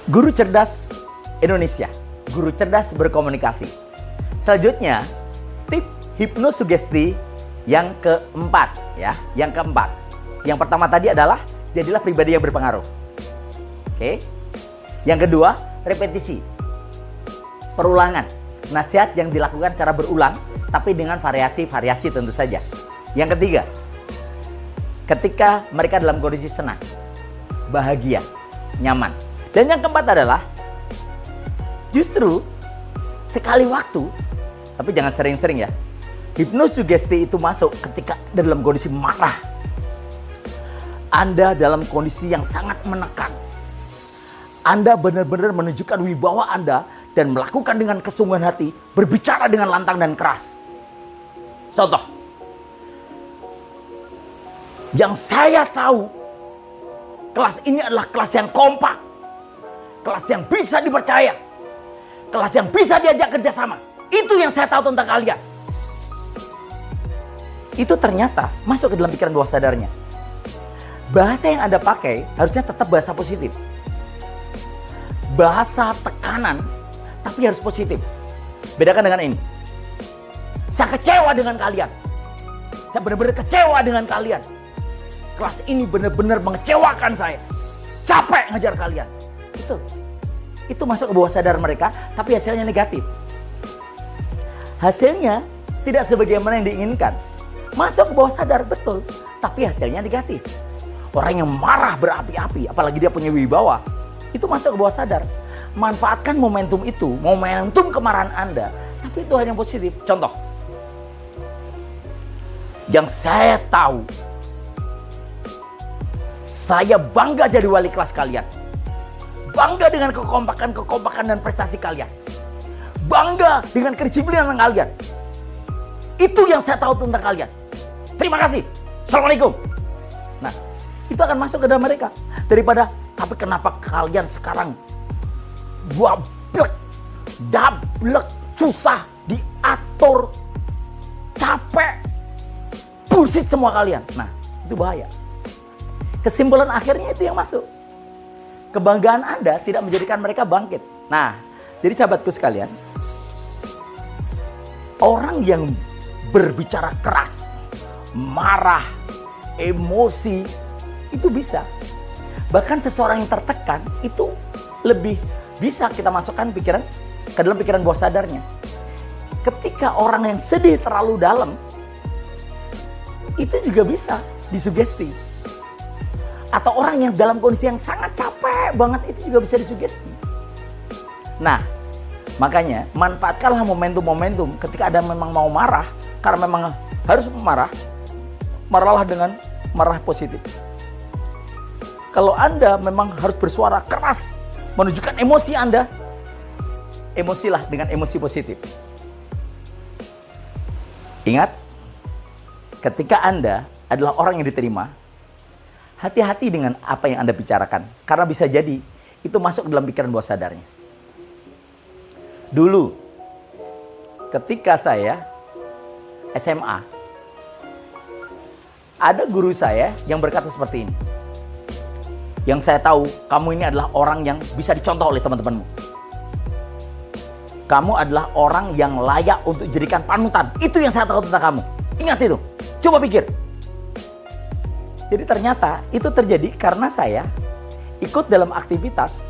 Guru cerdas Indonesia, guru cerdas berkomunikasi. Selanjutnya, tip hipnosugesti yang keempat ya. Yang pertama tadi adalah jadilah pribadi yang berpengaruh. Oke. Yang kedua, repetisi. Perulangan. Nasihat yang dilakukan secara berulang tapi dengan variasi-variasi tentu saja. Yang ketiga, ketika mereka dalam kondisi senang, bahagia, nyaman. Dan yang keempat adalah justru sekali waktu, tapi jangan sering-sering ya. Hipnosugesti itu masuk ketika dalam kondisi marah. Anda dalam kondisi yang sangat menekan. Anda benar-benar menunjukkan wibawa Anda dan melakukan dengan kesungguhan hati, berbicara dengan lantang dan keras. Contoh, yang saya tahu, kelas ini adalah kelas yang kompak, kelas yang bisa dipercaya, kelas yang bisa diajak kerjasama. Itu yang saya tahu tentang kalian. Itu ternyata masuk ke dalam pikiran bawah sadarnya. Bahasa yang Anda pakai harusnya tetap bahasa positif. Bahasa tekanan, tapi harus positif. Bedakan dengan ini. Saya kecewa dengan kalian. Saya benar-benar kecewa dengan kalian. Kelas ini benar-benar mengecewakan saya. Capek ngajar kalian. Itu masuk ke bawah sadar mereka, tapi hasilnya negatif. Hasilnya tidak sebagaimana yang diinginkan. Masuk ke bawah sadar, betul. Tapi hasilnya negatif. Orang yang marah berapi-api, apalagi dia punya wibawa, itu masuk ke bawah sadar. Manfaatkan momentum itu, momentum kemarahan Anda, tapi itu hanya positif. Contoh, yang saya tahu, saya bangga jadi wali kelas kalian. Bangga dengan kekompakan dan prestasi kalian. Bangga dengan kedisiplinan kalian. Itu yang saya tahu tentang kalian. Terima kasih. Assalamualaikum. Nah, itu akan masuk ke dalam mereka. Daripada, tapi kenapa kalian sekarang dablek, susah diatur, capek, bullshit semua kalian. Nah, itu bahaya. Kesimpulan akhirnya itu yang masuk. Kebanggaan Anda tidak menjadikan mereka bangkit. Nah, jadi sahabatku sekalian, orang yang berbicara keras, marah, emosi, itu bisa. Bahkan seseorang yang tertekan itu lebih bisa kita masukkan pikiran ke dalam pikiran bawah sadarnya. Ketika orang yang sedih terlalu dalam, itu juga bisa disugesti. Atau orang yang dalam kondisi yang sangat capek banget, itu juga bisa disugesti. Nah, makanya manfaatkanlah momentum-momentum ketika Anda memang mau marah, karena memang harus marah, marahlah dengan marah positif. Kalau Anda memang harus bersuara keras, menunjukkan emosi Anda, emosilah dengan emosi positif. Ingat, ketika Anda adalah orang yang diterima, hati-hati dengan apa yang Anda bicarakan. Karena bisa jadi itu masuk ke dalam pikiran bawah sadarnya. Dulu, ketika saya SMA, ada guru saya yang berkata seperti ini. Yang saya tahu, kamu ini adalah orang yang bisa dicontoh oleh teman-temanmu. Kamu adalah orang yang layak untuk dijadikan panutan. Itu yang saya tahu tentang kamu. Ingat itu. Coba pikir. Jadi ternyata itu terjadi karena saya ikut dalam aktivitas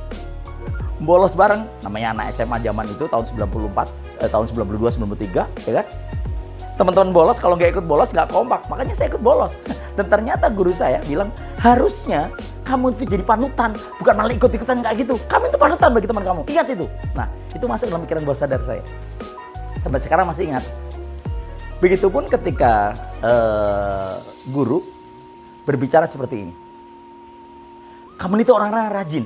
bolos bareng. Namanya anak SMA zaman itu tahun 94, tahun 92, 93, ya kan? Teman-teman bolos, kalau nggak ikut bolos nggak kompak. Makanya saya ikut bolos. Dan ternyata guru saya bilang, harusnya kamu itu jadi panutan, bukan malah ikut-ikutan kayak gitu. Kamu itu panutan bagi teman kamu. Ingat itu. Nah, itu masuk dalam pikiran bawah sadar saya. Sampai sekarang masih ingat. Begitupun ketika guru berbicara seperti ini. Kamu itu orang-orang rajin.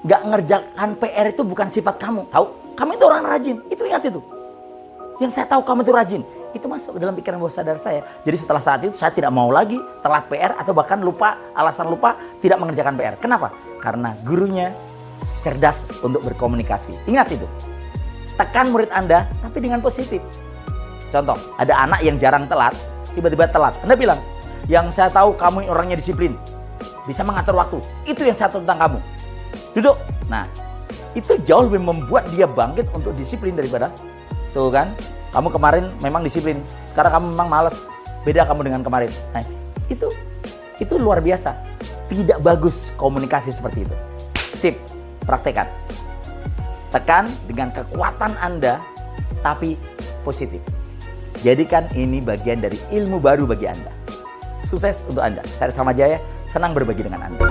Nggak ngerjakan PR itu bukan sifat kamu. Tahu? Kamu itu orang rajin. Itu ingat itu. Yang saya tahu kamu itu rajin. Itu masuk ke dalam pikiran bawah sadar saya. Jadi setelah saat itu saya tidak mau lagi telat PR atau bahkan lupa, alasan lupa tidak mengerjakan PR. Kenapa? Karena gurunya cerdas untuk berkomunikasi. Ingat itu. Tekan murid Anda tapi dengan positif. Contoh, ada anak yang jarang telat, tiba-tiba telat. Anda bilang, yang saya tahu kamu orangnya disiplin, bisa mengatur waktu. Itu yang saya tahu tentang kamu. Duduk. Nah, itu jauh lebih membuat dia bangkit untuk disiplin daripada tuh kan. Kamu kemarin memang disiplin, sekarang kamu memang malas. Beda kamu dengan kemarin. Nah, itu luar biasa. Tidak bagus komunikasi seperti itu. Sip, praktekan. Tekan dengan kekuatan Anda, tapi positif. Jadikan ini bagian dari ilmu baru bagi Anda. Sukses untuk Anda. Saya Salma Jaya, senang berbagi dengan Anda.